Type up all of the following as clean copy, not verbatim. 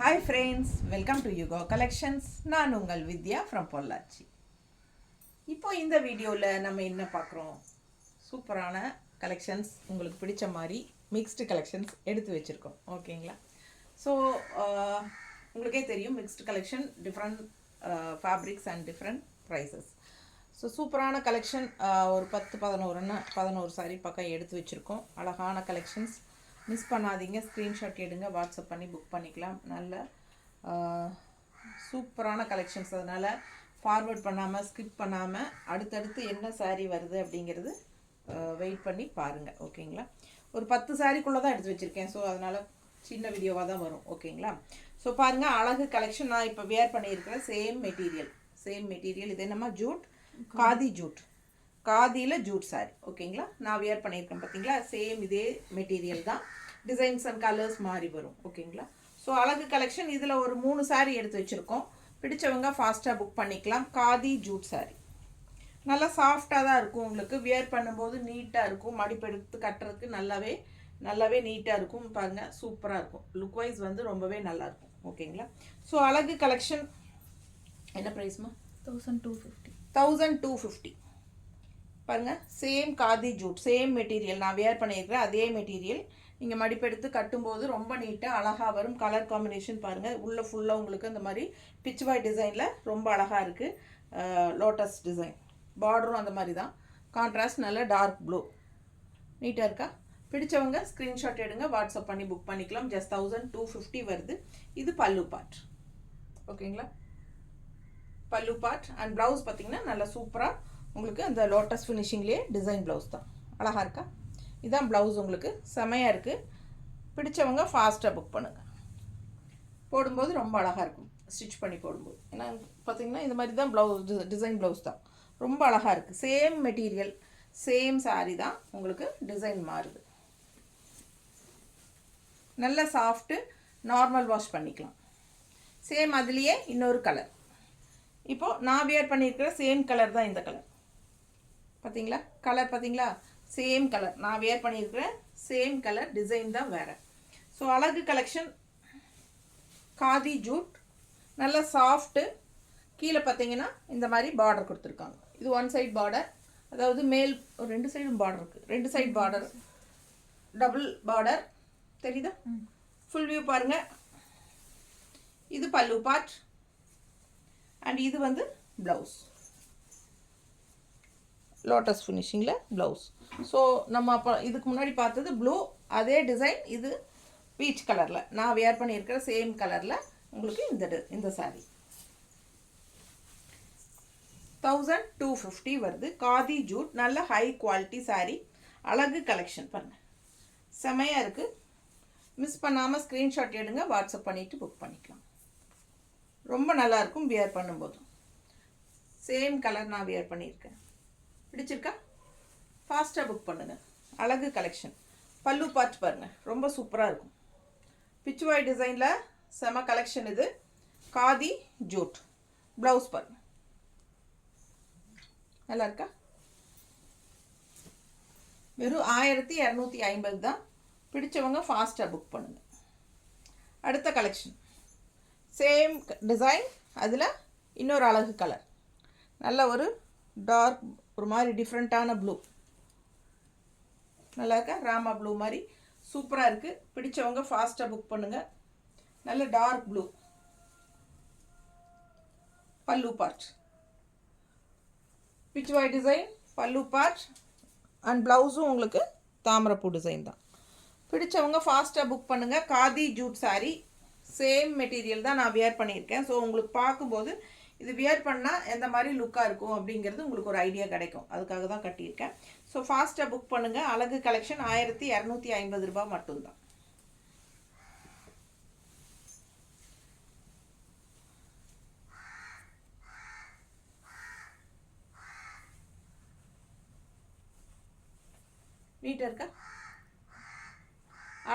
Hi friends, welcome to Yugo Collections. நான் உங்கள் வித்யா from Pollachi. இப்போ இந்த வீடியோவில் நம்ம என்ன பார்க்குறோம், சூப்பரான கலெக்ஷன்ஸ், உங்களுக்கு பிடிச்ச மாதிரி மிக்ஸ்டு கலெக்ஷன்ஸ் எடுத்து வச்சுருக்கோம். ஓகேங்களா? ஸோ உங்களுக்கே தெரியும், mixed collection different fabrics and different prices. So சூப்பரான கலெக்ஷன், ஒரு 10-11 சாரி பக்கம் எடுத்து வச்சுருக்கோம். அழகான கலெக்ஷன்ஸ், மிஸ் பண்ணாதீங்க. ஸ்க்ரீன்ஷாட் எடுங்க, வாட்ஸ்அப் பண்ணி புக் பண்ணிக்கலாம். நல்ல சூப்பரான கலெக்ஷன்ஸ், அதனால் ஃபார்வர்ட் பண்ணாமல் ஸ்கிப் பண்ணாமல் அடுத்தடுத்து என்ன சாரீ வருது அப்படிங்கிறது வெயிட் பண்ணி பாருங்கள். ஓகேங்களா? ஒரு 10 சாரிக்குள்ளே தான் எடுத்து வச்சுருக்கேன். ஸோ அதனால் சின்ன வீடியோவாக தான் வரும். ஓகேங்களா? ஸோ பாருங்கள், அழகு கலெக்ஷன். நான் இப்போ வேர் பண்ணியிருக்கிறேன். Same material. இது என்னம்மா, ஜூட், காதி ஜூட், காதியில் ஜூட் சாரி. ஓகேங்களா? நான் வியர் பண்ணியிருக்கேன் பார்த்தீங்களா? சேம் இதே மெட்டீரியல் தான், டிசைன்ஸ் அண்ட் கலர்ஸ் மாறி வரும். ஓகேங்களா? ஸோ அழகு கலெக்ஷன். இதில் ஒரு 3 சாரி எடுத்து வச்சுருக்கோம். பிடிச்சவங்க ஃபாஸ்ட்டாக புக் பண்ணிக்கலாம். காதி ஜூட் சாரி நல்லா சாஃப்டாக தான் இருக்கும். உங்களுக்கு வியர் பண்ணும்போது நீட்டாக இருக்கும். மடிப்பெடுத்து கட்டுறதுக்கு நல்லாவே நீட்டாக இருக்கும். பாருங்கள், சூப்பராக இருக்கும். லுக் வைஸ் வந்து ரொம்பவே நல்லாயிருக்கும். ஓகேங்களா? ஸோ அழகு கலெக்ஷன் என்ன ப்ரைஸ்மா? 1250 பாருங்கள். Same khadi jute, same material. நான் வேர் பண்ணியிருக்கிறேன் அதே மெட்டீரியல். நீங்கள் மடிப்பெடுத்து கட்டும்போது ரொம்ப நீட்டாக அழகாக வரும். கலர் காம்பினேஷன் பாருங்கள். உள்ளே ஃபுல்லாக உங்களுக்கு இந்த மாதிரி பிச்சுவாய் டிசைனில் ரொம்ப அழகாக இருக்குது. லோட்டஸ் டிசைன், பார்டரும் அந்த மாதிரி தான். கான்ட்ராஸ்ட் நல்ல டார்க் ப்ளூ, நீட்டாக இருக்கா? பிடிச்சவங்க ஸ்க்ரீன்ஷாட் எடுங்க, வாட்ஸ்அப் பண்ணி புக் பண்ணிக்கலாம். ஜஸ்ட் 1250 வருது. இது பல்லு பார்ட். ஓகேங்களா? பல்லு பார்ட் அண்ட் ப்ளவுஸ் பார்த்தீங்கன்னா நல்லா சூப்பராக உங்களுக்கு அந்த லோட்டஸ் ஃபினிஷிங்லேயே டிசைன் ப்ளவுஸ் தான். அழகாக இருக்கா? இதுதான் ப்ளவுஸ். உங்களுக்கு செமையாக இருக்குது. பிடிச்சவங்க ஃபாஸ்ட்டாக புக் பண்ணுங்கள். போடும்போது ரொம்ப அழகாக இருக்கும், ஸ்டிச் பண்ணி போடும்போது. ஏன்னா பார்த்தீங்கன்னா இந்த மாதிரி தான் ப்ளவுஸ், டிசைன் ப்ளவுஸ் தான். ரொம்ப அழகாக இருக்குது. சேம் மெட்டீரியல், சேம் சாரீ தான், உங்களுக்கு டிசைன் மாறுது. நல்ல சாஃப்ட்டு, நார்மல் வாஷ் பண்ணிக்கலாம். சேம் அதுலேயே இன்னொரு கலர். இப்போது நான் வியர் பண்ணியிருக்கிற சேம் கலர் தான் இந்த கலர். பார்த்தீங்களா? கலர் பார்த்தீங்களா? Same colour. நான் வியர் பண்ணியிருக்கிறேன் சேம் கலர், டிசைன் தான் வேறு. ஸோ அழகு கலெக்ஷன், காதி ஜூட், நல்ல சாஃப்ட்டு. கீழே பார்த்தீங்கன்னா இந்த மாதிரி பார்டர் கொடுத்துருக்காங்க. இது ஒன் சைட் பார்டர், அதாவது மேல் ஒரு 2 சைடும் பார்டர் இருக்குது. 2 சைட் பார்டர், டபுள் பார்டர். தெரியுதா? ஃபுல் வியூ பாருங்கள். இது பல்லு பார்ட் அண்ட் இது வந்து ப்ளவுஸ், லோட்டஸ் ஃபினிஷிங்கில் ப்ளவுஸ். ஸோ நம்ம அப்போ இதுக்கு முன்னாடி பார்த்தது ப்ளூ, அதே டிசைன். இது பீச் கலரில் நான் வேர் பண்ணியிருக்கிற சேம் கலரில் உங்களுக்கு இந்த சாரீ 1250 வருது. காதி ஜூட், நல்ல ஹை குவாலிட்டி சாரீ. அழகு கலெக்ஷன் பாருங்கள், செமையாக இருக்குது. மிஸ் பண்ணாமல் ஸ்க்ரீன்ஷாட் எடுங்க, வாட்ஸ்அப் பண்ணிவிட்டு புக் பண்ணிக்கலாம். ரொம்ப நல்லாயிருக்கும் வியர் பண்ணும்போது. சேம் கலர் நான் வியர் பண்ணியிருக்கேன். பிடிச்சிருக்கா? ஃபாஸ்ட்டாக புக் பண்ணுங்கள். அழகு கலெக்ஷன். பல்லு பார்ட் பாருங்கள், ரொம்ப சூப்பராக இருக்கும். பிச்சுவாய் டிசைனில் செம கலெக்ஷன் இது. காதி ஜூட். ப்ளவுஸ் பாருங்கள், நல்லா இருக்கா? வெறும் 1250 தான். பிடிச்சவங்க ஃபாஸ்ட்டாக புக் பண்ணுங்கள். அடுத்த கலெக்ஷன், சேம் டிசைன், அதில் இன்னொரு அழகு கலர். நல்ல ஒரு டார்க், ஒரு மாதிரி டிஃப்ரெண்ட்டான ப்ளூ. நல்லா இருக்கா? ராமா ப்ளூ மாதிரி சூப்பராக இருக்குது. பிடிச்சவங்க ஃபாஸ்ட்டாக புக் பண்ணுங்கள். நல்ல dark blue. Pallu part, pichwai design, pallu part and ப்ளவுஸும் உங்களுக்கு தாமரைப்பூ டிசைன் தான். பிடிச்சவங்க ஃபாஸ்ட்டாக புக் பண்ணுங்கள். Khadi jute sari, same material தான் நான் வியர் பண்ணியிருக்கேன். ஸோ உங்களுக்கு பார்க்கும்போது இது வியர் பண்ணால் எந்த மாதிரி லுக்காக இருக்கும் அப்படிங்கிறது உங்களுக்கு ஒரு ஐடியா கிடைக்கும். அதுக்காக தான் கட்டியிருக்கேன். ஸோ ஃபாஸ்ட்டாக புக் பண்ணுங்கள். அழகு கலெக்ஷன் 1250 ரூபாய் மட்டும்தான். நீட்டாக இருக்கா?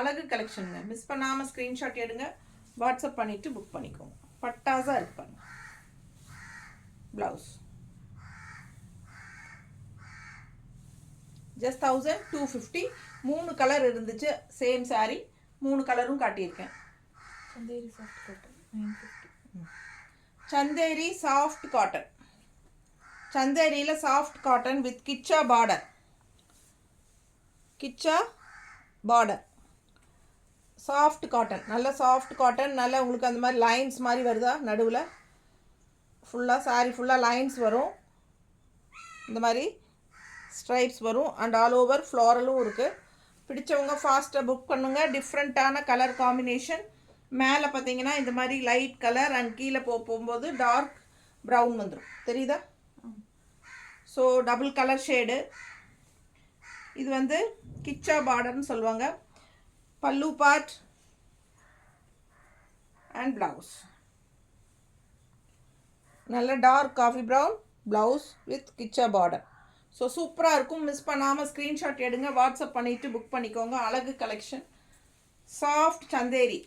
அழகு கலெக்ஷனுங்க. மிஸ் பண்ணாமல் ஸ்க்ரீன்ஷாட் எடுங்க, வாட்ஸ்அப் பண்ணிவிட்டு புக் பண்ணிக்கோங்க. பட்டாசாக இருப்பாங்க. Blouse just 1250. 3 கலர் இருந்துச்சு சேம் சாரீ. 3 கலரும் காட்டியிருக்கேன். Chanderi soft cotton 950. Chanderi soft cotton. சந்தேரியில் சாஃப்ட் காட்டன் வித் கிச்சா பார்டர். கிச்சா பார்டர் சாஃப்ட் காட்டன். நல்ல சாஃப்ட் காட்டன். நல்ல உங்களுக்கு அந்த மாதிரி லைன்ஸ் மாதிரி வருதா நடுவில் ஃபுல்லாக சாரீ ஃபுல்லாக லைன்ஸ் வரும். இந்த மாதிரி ஸ்ட்ரைப்ஸ் வரும் அண்ட் ஆல் ஓவர் ஃப்ளாரலும் இருக்குது. பிடிச்சவங்க ஃபாஸ்ட்டாக புக் பண்ணுங்கள். டிஃப்ரெண்ட்டான கலர் காம்பினேஷன். மேலே பார்த்தீங்கன்னா இந்த மாதிரி லைட் கலர் அண்ட் கீழே போகும்போது டார்க் ப்ரௌன் வந்துடும். தெரியுதா? So double colour shade. இது வந்து கிச்சா பார்டர்னு சொல்லுவாங்க. பல்லு பார்ட் அண்ட் ப்ளவுஸ் நல்ல dark coffee brown blouse with கிச்சா பார்டர். ஸோ சூப்பராக இருக்கும். மிஸ் பண்ணாமல் ஸ்க்ரீன்ஷாட் எடுங்க, வாட்ஸ்அப் பண்ணிவிட்டு புக் பண்ணிக்கோங்க. அழகு கலெக்ஷன். சாஃப்ட் சந்தேரி.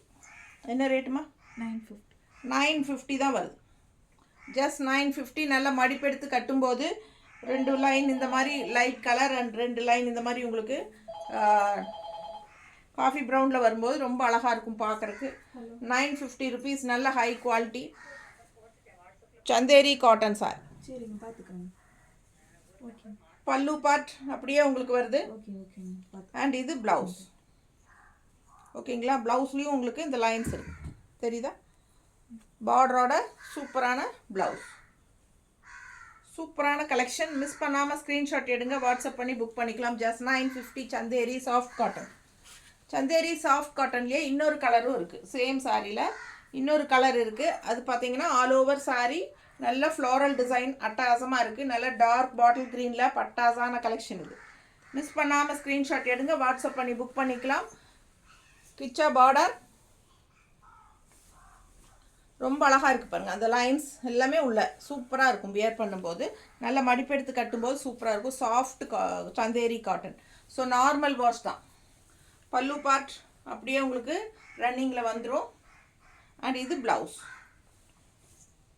என்ன ரேட்டுமா? 950. 950 தான் வருது. ஜஸ்ட் 950. நல்லா மடிப்பெடுத்து கட்டும்போது 2 லைன் இந்த மாதிரி லைட் கலர் அண்ட் 2 லைன் இந்த மாதிரி உங்களுக்கு காஃபி ப்ரௌனில் வரும்போது ரொம்ப அழகாக இருக்கும் பார்க்குறக்கு. 950 ருபீஸ். நல்ல high quality Chanderi cotton sir. சரிங்க, பார்த்துக்கோங்க. ஓகே. பல்லு பார்ட் அப்படியே உங்களுக்கு வருது. ஓகே ஓகேங்க. அண்ட் இது ப்ளவுஸ். ஓகேங்களா? ப்ளவுஸ்லேயும் உங்களுக்கு இந்த லைன்ஸ் இருக்கு. தெரியுதா? பார்டரோட சூப்பரான ப்ளவுஸ். சூப்பரான கலெக்ஷன். மிஸ் பண்ணாமல் ஸ்க்ரீன்ஷாட் எடுங்க, வாட்ஸ்அப் பண்ணி புக் பண்ணிக்கலாம். Just 950 Chanderi soft cotton. Chanderi soft காட்டன்லேயே இன்னொரு கலரும் இருக்குது. சேம் சாரியில் இன்னொரு கலர் இருக்குது. அது பார்த்தீங்கன்னா ஆல் ஓவர் சாரீ நல்ல ஃப்ளோரல் டிசைன் அட்டகாசமாக இருக்குது. நல்ல டார்க் பாட்டில் க்ரீனில் பட்டாசான கலெக்ஷன் இது. மிஸ் பண்ணாமல் ஸ்க்ரீன்ஷாட் எடுங்க, வாட்ஸ்அப் பண்ணி புக் பண்ணிக்கலாம். கிச்சா பார்டர் ரொம்ப அழகாக இருக்குது பாருங்கள். அந்த லைன்ஸ் எல்லாமே உள்ள சூப்பராக இருக்கும். வியர் பண்ணும்போது நல்ல மடிப்பெடுத்து கட்டும்போது சூப்பராக இருக்கும். Soft Chanderi cotton. So normal wash தான். பல்லு பார்ட் அப்படியே உங்களுக்கு ரன்னிங்கில் வந்துடும். அண்ட் இது ப்ளவுஸ்.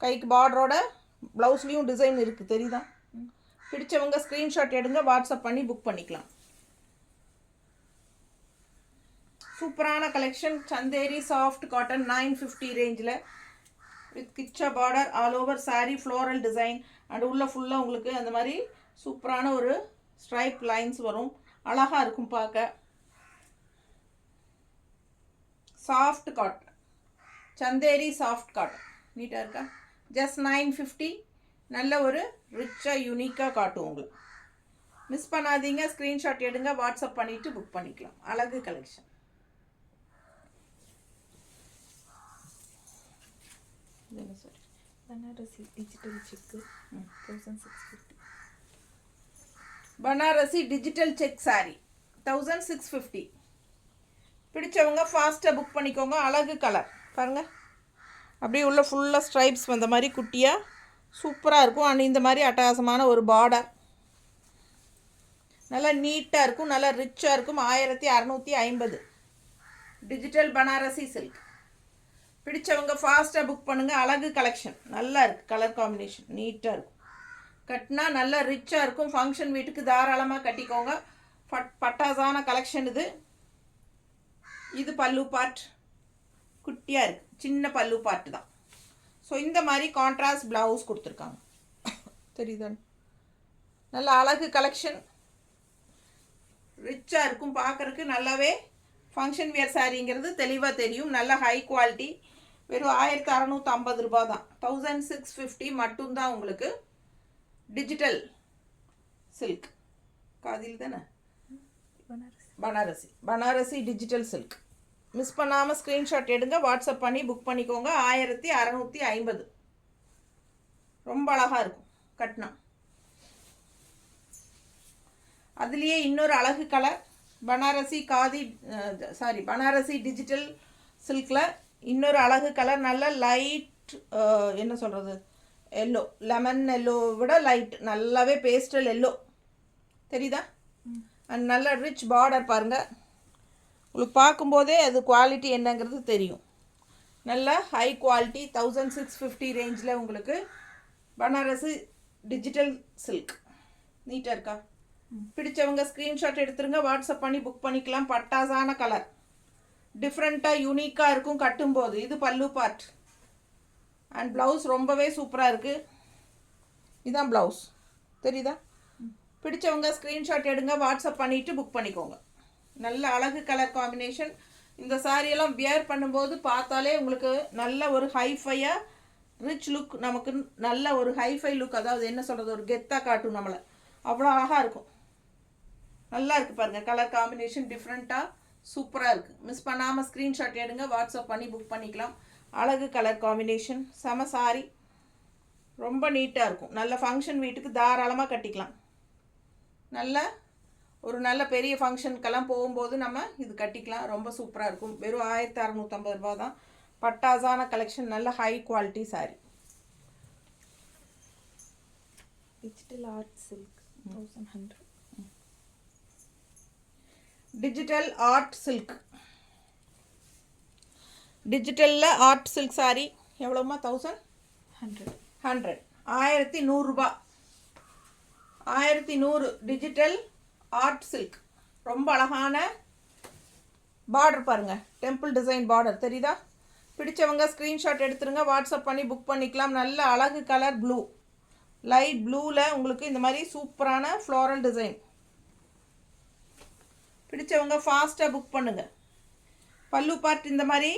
கைக்கு பார்டரோட ப்ளவுஸ்லேயும் டிசைன் இருக்குது. தெரியுதா? பிடிச்சவங்க ஸ்க்ரீன்ஷாட் எடுங்க, வாட்ஸ்அப் பண்ணி புக் பண்ணிக்கலாம். சூப்பரான கலெக்ஷன். சந்தேரி சாஃப்ட் காட்டன் 950 ரேஞ்சில் வித் கிச்சா border all over sari floral design and உள்ள ஃபுல்லாக உங்களுக்கு அந்த மாதிரி சூப்பரான ஒரு ஸ்ட்ரைப் லைன்ஸ் வரும். அழகாக இருக்கும் பார்க்க. Soft cotton Chanderi soft cotton நீட்டாக இருக்கா? ஜஸ்ட் 950. நல்ல ஒரு ரிச்சாக யூனிக்காக காட்டும் உங்களுக்கு. மிஸ் பண்ணாதீங்க. ஸ்க்ரீன்ஷாட் எடுங்க, வாட்ஸ்அப் பண்ணிவிட்டு புக் பண்ணிக்கலாம். அழகு கலெக்ஷன். என்ன சார்? பனாரசி டிஜிட்டல் செக்கு 1650. Banarasi digital check sorry 1650. பிடிச்சவங்க ஃபாஸ்ட்டாக புக் பண்ணிக்கோங்க. அழகு கலர் பாருங்கள். அப்படியே உள்ள ஃபுல்லாக ஸ்ட்ரைப்ஸ் வந்த மாதிரி குட்டியாக சூப்பராக இருக்கும். அண்ட் இந்த மாதிரி அட்டகாசமான ஒரு பார்டர் நல்லா நீட்டாக இருக்கும். நல்லா ரிச்சாக இருக்கும். 1650 டிஜிட்டல் பனாரசி சில்க். பிடிச்சவங்க ஃபாஸ்ட்டாக புக் பண்ணுங்கள். அழகு கலெக்ஷன். நல்லா இருக்குது. கலர் காம்பினேஷன் நீட்டாக இருக்கும். கட்டினா நல்லா ரிச்சாக இருக்கும். ஃபங்க்ஷன் வீட்டுக்கு தாராளமாக கட்டிக்கோங்க. பட்டாசான கலெக்ஷன் இது. இது பல்லு பார்ட் குட்டியாக இருக்குது. சின்ன பல்லு பார்ட்டு தான். ஸோ இந்த மாதிரி கான்ட்ராஸ்ட் ப்ளவுஸ் கொடுத்துருக்காங்க. தெரியுதா? நல்ல அழகு கலெக்ஷன். ரிச்சாக இருக்கும் பார்க்குறக்கு. நல்லாவே ஃபங்க்ஷன் வியர் சாரீங்கிறது தெளிவாக தெரியும். நல்ல ஹை குவாலிட்டி. வெறும் 1650 ரூபா தான். 1650 மட்டும்தான் உங்களுக்கு. டிஜிட்டல் சில்க் காதில் தானே? Banarasi digital silk. மிஸ் பண்ணாமல் ஸ்க்ரீன்ஷாட் எடுங்க, வாட்ஸ்அப் பண்ணி புக் பண்ணிக்கோங்க. 1650. ரொம்ப அழகாக இருக்கும் கட்டினா. அதுலேயே இன்னொரு அழகு கலர் பனாரசி டிஜிட்டல் சில்கில் இன்னொரு அழகு கலர். நல்ல லைட் என்ன சொல்கிறது, எல்லோ, லெமன் எல்லோ விட லைட், நல்லாவே பேஸ்டல் எல்லோ. தெரியுதா? அண்ட் நல்ல ரிச் பார்டர் பாருங்கள். உங்களுக்கு பார்க்கும்போதே அது குவாலிட்டி என்னங்கிறது தெரியும். நல்ல ஹை குவாலிட்டி. 1650 ரேஞ்சில் உங்களுக்கு பனாரசி டிஜிட்டல் சில்க். நீட்டாக இருக்கா? பிடிச்சவங்க ஸ்க்ரீன்ஷாட் எடுத்துருங்க, வாட்ஸ்அப் பண்ணி புக் பண்ணிக்கலாம். பட்டாசான கலர். டிஃப்ரெண்ட்டாக யூனிக்காக இருக்கும் கட்டும்போது. இது பல்லு பார்ட். அண்ட் ப்ளவுஸ் ரொம்பவே சூப்பராக இருக்குது. இதுதான் ப்ளவுஸ். தெரியுதா? பிடிச்சவங்க ஸ்க்ரீன்ஷாட் எடுங்க, வாட்ஸ்அப் பண்ணிவிட்டு புக் பண்ணிக்கோங்க. நல்ல அழகு கலர் காம்பினேஷன். இந்த சாரியெல்லாம் வியர் பண்ணும்போது பார்த்தாலே உங்களுக்கு நல்ல ஒரு ஹைஃபையாக ரிச் லுக், நமக்கு நல்ல ஒரு ஹைஃபை லுக், அதாவது என்ன சொல்கிறது, ஒரு கெத்தாக காட்டும் நம்மளை. அவ்வளோ அழகாக இருக்கும். நல்லா இருக்குது பாருங்கள், கலர் காம்பினேஷன் டிஃப்ரெண்ட்டாக சூப்பராக இருக்குது. மிஸ் பண்ணாமல் ஸ்க்ரீன்ஷாட் எடுங்க, வாட்ஸ்அப் பண்ணி புக் பண்ணிக்கலாம். அழகு கலர் காம்பினேஷன், செம சாரி, ரொம்ப நீட்டாக இருக்கும். நல்ல ஃபங்க்ஷன் வீட்டுக்கு தாராளமாக கட்டிக்கலாம். நல்ல பெரிய ஃபங்க்ஷனுக்கெல்லாம் போகும்போது நம்ம இது கட்டிக்கலாம். ரொம்ப சூப்பராக இருக்கும். வெறும் 1650 ரூபா தான். பட்டாசான கலெக்ஷன், நல்ல high quality sorry. Digital art silk 1100. Digital art silk, டிஜிட்டலில் ஆர்ட் சில்க் சாரி எவ்வளோமா? 1100. 1100 ரூபா. 1100 டிஜிட்டல் ஆர்ட் சில்க். ரொம்ப அழகான பார்டர் பாருங்கள், டெம்பிள் டிசைன் பார்டர் தெரியுதா? பிடிச்சவங்க ஸ்க்ரீன்ஷாட் எடுத்துருங்க, வாட்ஸ்அப் பண்ணி புக் பண்ணிக்கலாம். நல்ல அழகு கலர் ப்ளூ, லைட் ப்ளூவில் உங்களுக்கு இந்த மாதிரி சூப்பரான ஃப்ளோரல் டிசைன். பிடிச்சவங்க ஃபாஸ்ட்டாக புக் பண்ணுங்கள். பல்லு பார்ட் இந்த மாதிரி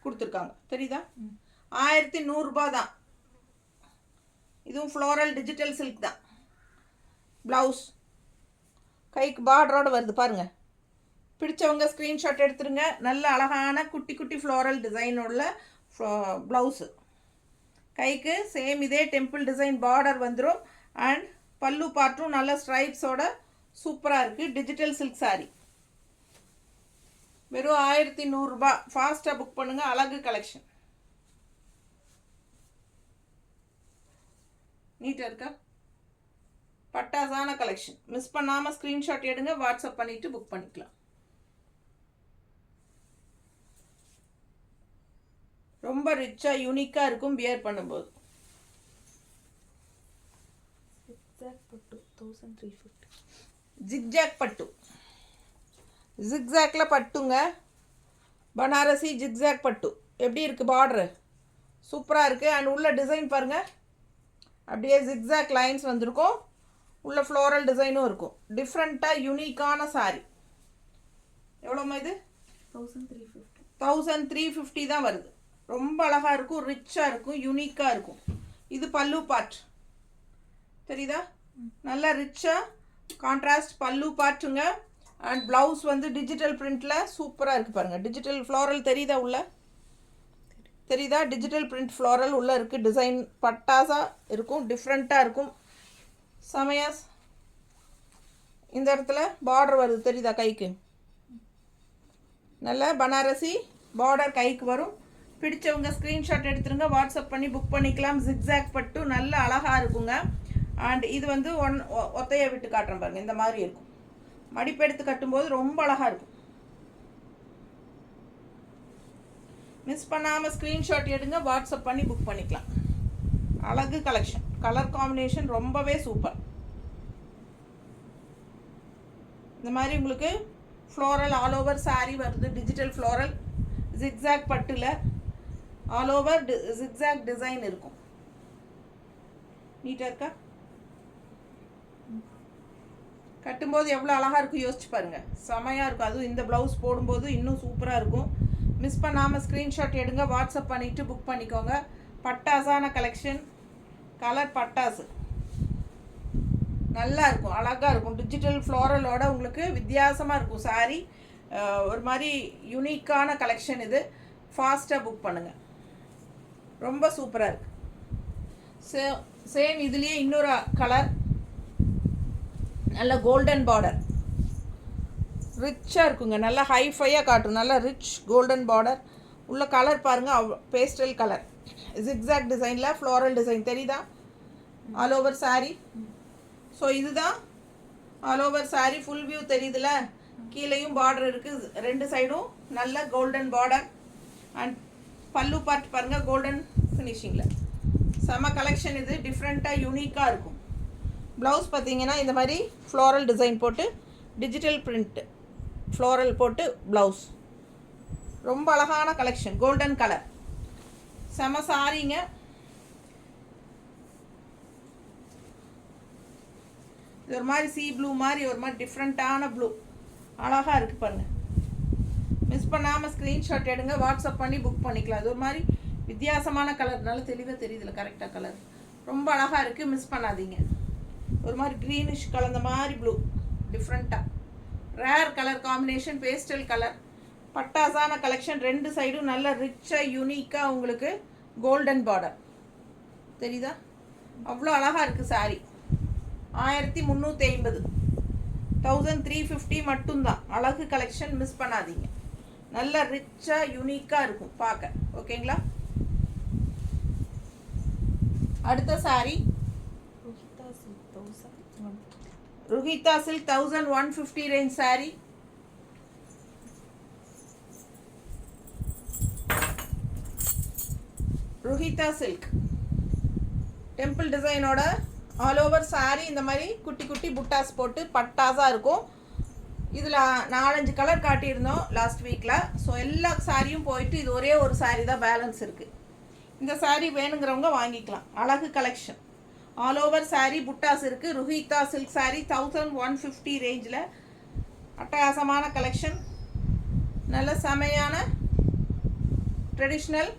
கொடுத்துருக்காங்க தெரியுதா? 1100 ரூபா தான். இதுவும் ஃப்ளோரல் டிஜிட்டல் சில்க் தான். ப்ளவுஸ் கைக்கு பார்டரோடு வருது பாருங்கள். பிடிச்சவங்க ஸ்க்ரீன்ஷாட் எடுத்துருங்க. நல்ல அழகான குட்டி குட்டி ஃப்ளோரல் டிசைனோட ப்ளவுஸு. கைக்கு சேம் இதே டெம்பிள் டிசைன் பார்டர் வந்துடும். அண்ட் பல்லு பார்ட்டும் நல்ல ஸ்ட்ரைப்ஸோட சூப்பராக இருக்குது. டிஜிட்டல் சில்க் சாரி வெறும் 1100 ரூபா. ஃபாஸ்ட்டாக புக் பண்ணுங்கள். அழகு கலெக்ஷன், நீட்டாக இருக்கா? பட்டாசான கலெக்ஷன். மிஸ் பண்ணாமல் ஸ்க்ரீன்ஷாட் எடுங்க, வாட்ஸ்அப் பண்ணிவிட்டு புக் பண்ணிக்கலாம். ரொம்ப ரிச்சாக யூனிக்காக இருக்கும் வியர் பண்ணும்போது. ஜிக்ஜாக் பட்டு 1350. ஜிக்ஜாக் பட்டு, ஜிக்ஜாக்ல பட்டுங்க. பனாரசி ஜிக்ஜாக் பட்டு எப்படி இருக்குது? பார்டரு சூப்பராக இருக்குது. அண்ட் உள்ள டிசைன் பாருங்கள், அப்படியே ஜிக்ஜாக் லைன்ஸ் வந்திருக்கும். உள்ள ஃப்ளோரல் டிசைனும் இருக்கும். டிஃப்ரெண்ட்டாக யூனிக்கான சாரி. எவ்வளோமா இது? 1350. 1350 தான் வருது. ரொம்ப அழகாக இருக்கும், ரிச்சாக இருக்கும், யூனிக்காக இருக்கும். இது பல்லு பார்ட் தெரியுதா? நல்லா ரிச்சாக கான்ட்ராஸ்ட் பல்லு பார்ட்டுங்க. அண்ட் ப்ளவுஸ் வந்து டிஜிட்டல் பிரிண்டில் சூப்பராக இருக்குது பாருங்கள். டிஜிட்டல் ஃப்ளோரல் தெரியுதா? உள்ள தெரியுதா? டிஜிட்டல் பிரிண்ட் ஃப்ளோரல் உள்ளே இருக்குது. டிசைன் பட்டாசாக இருக்கும், டிஃப்ரெண்ட்டாக இருக்கும். சமயாஸ் இந்த இடத்துல பார்டர் வருது தெரியுதா? கைக்கு நல்ல பனாரசி பார்டர் கைக்கு வரும். பிடிச்சவங்க ஸ்க்ரீன்ஷாட் எடுத்துருங்க, வாட்ஸ்அப் பண்ணி புக் பண்ணிக்கலாம். ஜிக்ஜாக் பட்டு நல்ல அழகாக இருக்குங்க. அண்ட் இது வந்து ஒத்தையை விட்டு காட்டுறேன் பாருங்கள். இந்த மாதிரி இருக்கும். மடிப்பெடுத்து கட்டும்போது ரொம்ப அழகாக இருக்கும். மிஸ் பண்ணாமல் ஸ்க்ரீன்ஷாட் எடுங்க, வாட்ஸ்அப் பண்ணி புக் பண்ணிக்கலாம். அழகு கலெக்ஷன், கலர் காம்பினேஷன் ரொம்பவே சூப்பர். இந்த மாதிரி உங்களுக்கு ஃப்ளோரல் ஆல் ஓவர் சாரீ வருது. டிஜிட்டல் ஃப்ளோரல் ஜிக்ஜாக் பட்டில் ஆல் ஓவர் ஜிக்ஜாக் டிசைன் இருக்கும். நீட்டாக இருக்கா? கட்டும்போது எவ்வளோ அழகாக இருக்கும் யோசிச்சு பாருங்கள். செமையாக இருக்கும். அதுவும் இந்த ப்ளவுஸ் போடும்போது இன்னும் சூப்பராக இருக்கும். மிஸ் பண்ணாமல் ஸ்க்ரீன்ஷாட் எடுங்க, வாட்ஸ்அப் பண்ணிவிட்டு புக் பண்ணிக்கோங்க. பட்டாசான கலெக்ஷன், கலர் பட்டாசு நல்லா இருக்கும், அழகாக இருக்கும். டிஜிட்டல் ஃப்ளோரலோட உங்களுக்கு வித்தியாசமாக இருக்கும் சாரீ. ஒரு மாதிரி யூனிக்கான கலெக்ஷன் இது. ஃபாஸ்ட்டாக புக் பண்ணுங்கள். ரொம்ப சூப்பராக இருக்குது. சேம் இதுலேயே இன்னொரு கலர், நல்ல கோல்டன் பார்டர், ரிச்சாக இருக்குங்க. நல்லா ஹைஃபையாக காட்டும். நல்லா ரிச் கோல்டன் பார்டர். உள்ள கலர் பாருங்கள், பேஸ்டல் கலர். ஜிக்ஜாக் டிசைனில் ஃப்ளோரல் டிசைன் தெரியுதா? All over sari. ஸோ இதுதான் all over sari. Full view தெரியுதுல? கீழேயும் பார்டர் இருக்குது, ரெண்டு சைடும் நல்ல கோல்டன் பார்டர். அண்ட் பல்லு பார்ட் பாருங்கள், கோல்டன் ஃபினிஷிங்கில். செம கலெக்ஷன் இது. டிஃப்ரெண்ட்டாக யூனிக்காக இருக்கும். ப்ளவுஸ் பார்த்தீங்கன்னா இந்த மாதிரி ஃப்ளோரல் டிசைன் போட்டு டிஜிட்டல் பிரிண்ட் ஃப்ளோரல் போட்டு ப்ளவுஸ் ரொம்ப அழகான கலெக்ஷன், கோல்டன் கலர், செம சாரிங்க. இது ஒரு மாதிரி சீ ப்ளூ மாதிரி ஒரு மாதிரி டிஃப்ரெண்ட்டான ப்ளூ, அழகாக இருக்குது பாருங்கள். மிஸ் பண்ணாமல் ஸ்க்ரீன்ஷாட் எடுங்க, வாட்ஸ்அப் பண்ணி புக் பண்ணிக்கலாம். இது ஒரு மாதிரி வித்தியாசமான கலர்னால தெளிவாக தெரியுதுல கரெக்டாக கலர், ரொம்ப அழகாக இருக்குது, மிஸ் பண்ணாதீங்க. ஒரு மாதிரி க்ரீனிஷ் கலந்த மாதிரி ப்ளூ, டிஃப்ரெண்ட்டாக rare colour combination, pastel colour, பட்டாசான கலெக்ஷன். ரெண்டு சைடும் நல்ல ரிச்சாக யூனிக்காக உங்களுக்கு கோல்டன் பார்டர் தெரியுதா, அவ்வளோ அழகாக இருக்குது சாரி. 1350, 1350 மட்டும்தான். அழகு கலெக்ஷன், மிஸ் பண்ணாதீங்க. நல்ல ரிச்சாக யூனிக்காக இருக்கும் பார்க்க. ஓகேங்களா? அடுத்த சாரி ருஹிதா சில்க் 1150 ரேஞ்ச் சாரி. ருஹிதா சில்க் டெம்பிள் டிசைனோட ஆல் ஓவர் சாரி. இந்த மாதிரி குட்டி குட்டி புட்டாஸ் போட்டு பட்டாஸாக இருக்கும். இதில் 4-5 கலர் காட்டியிருந்தோம் லாஸ்ட் வீக்கில். ஸோ எல்லா சாரியும் போயிட்டு இது ஒரே ஒரு சாரி தான் பேலன்ஸ் இருக்குது. இந்த சாரி வேணுங்கிறவங்க வாங்கிக்கலாம். அழகு கலெக்ஷன், ஆல் ஓவர் சாரி புட்டாஸ் இருக்குது. ருஹிதா சில்க் சாரி 1150 ரேஞ்சில் அட்டகாசமான கலெக்ஷன். நல்ல செமையான ட்ரெடிஷ்னல்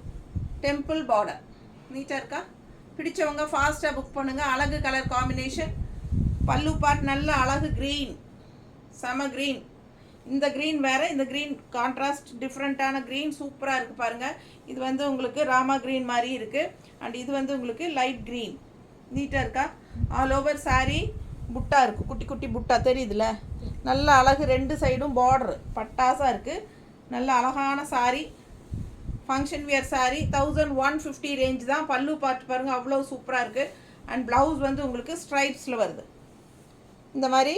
டெம்பிள் பார்டர், நீட்டாக இருக்கா? பிடிச்சவங்க ஃபாஸ்ட்டாக புக் பண்ணுங்கள். அழகு கலர் காம்பினேஷன். பல்லு பார்ட் நல்ல அழகு க்ரீன், செம க்ரீன். இந்த க்ரீன் வேறு, இந்த க்ரீன் கான்ட்ராஸ்ட் டிஃப்ரெண்ட்டான க்ரீன், சூப்பராக இருக்குது பாருங்கள். இது வந்து உங்களுக்கு ராமா க்ரீன் மாதிரி இருக்குது. அண்ட் இது வந்து உங்களுக்கு லைட் க்ரீன், நீட்டாக இருக்கா? ஆல் ஓவர் சாரீ புட்டா இருக்குது, குட்டி குட்டி புட்டா தெரியுதுல, நல்ல அழகு. ரெண்டு சைடும் பார்டர் பட்டாசாக இருக்குது. நல்ல அழகான sari, function wear sari. 1150 range தான். பல்லு பார்ட் பாருங்கள், அவ்வளோ சூப்பராக இருக்குது. அண்ட் ப்ளவுஸ் வந்து உங்களுக்கு ஸ்ட்ரைப்ஸில் வருது. இந்த மாதிரி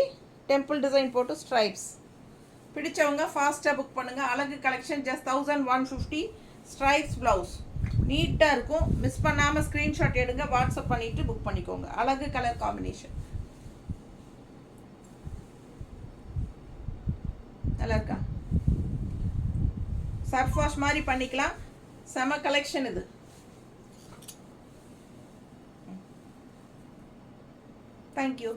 டெம்பிள் டிசைன் போட்டு ஸ்ட்ரைப்ஸ். பிடிச்சவங்க ஃபாஸ்ட்டாக புக் பண்ணுங்கள். அழகு கலெக்ஷன், ஜஸ்ட் 1150 ஸ்ட்ரைப்ஸ் ப்ளவுஸ், நீட்டாக இருக்கும். மிஸ் பண்ணாமல் ஸ்க்ரீன்ஷாட் எடுங்க, வாட்ஸ்அப் பண்ணிவிட்டு புக் பண்ணிக்கோங்க. அழகு கலர் காம்பினேஷன், நல்லா இருக்கா? சர்ஃப் வாஷ் மாதிரி பண்ணிக்கலாம். செம கலெக்ஷன் இது. தேங்க்யூ.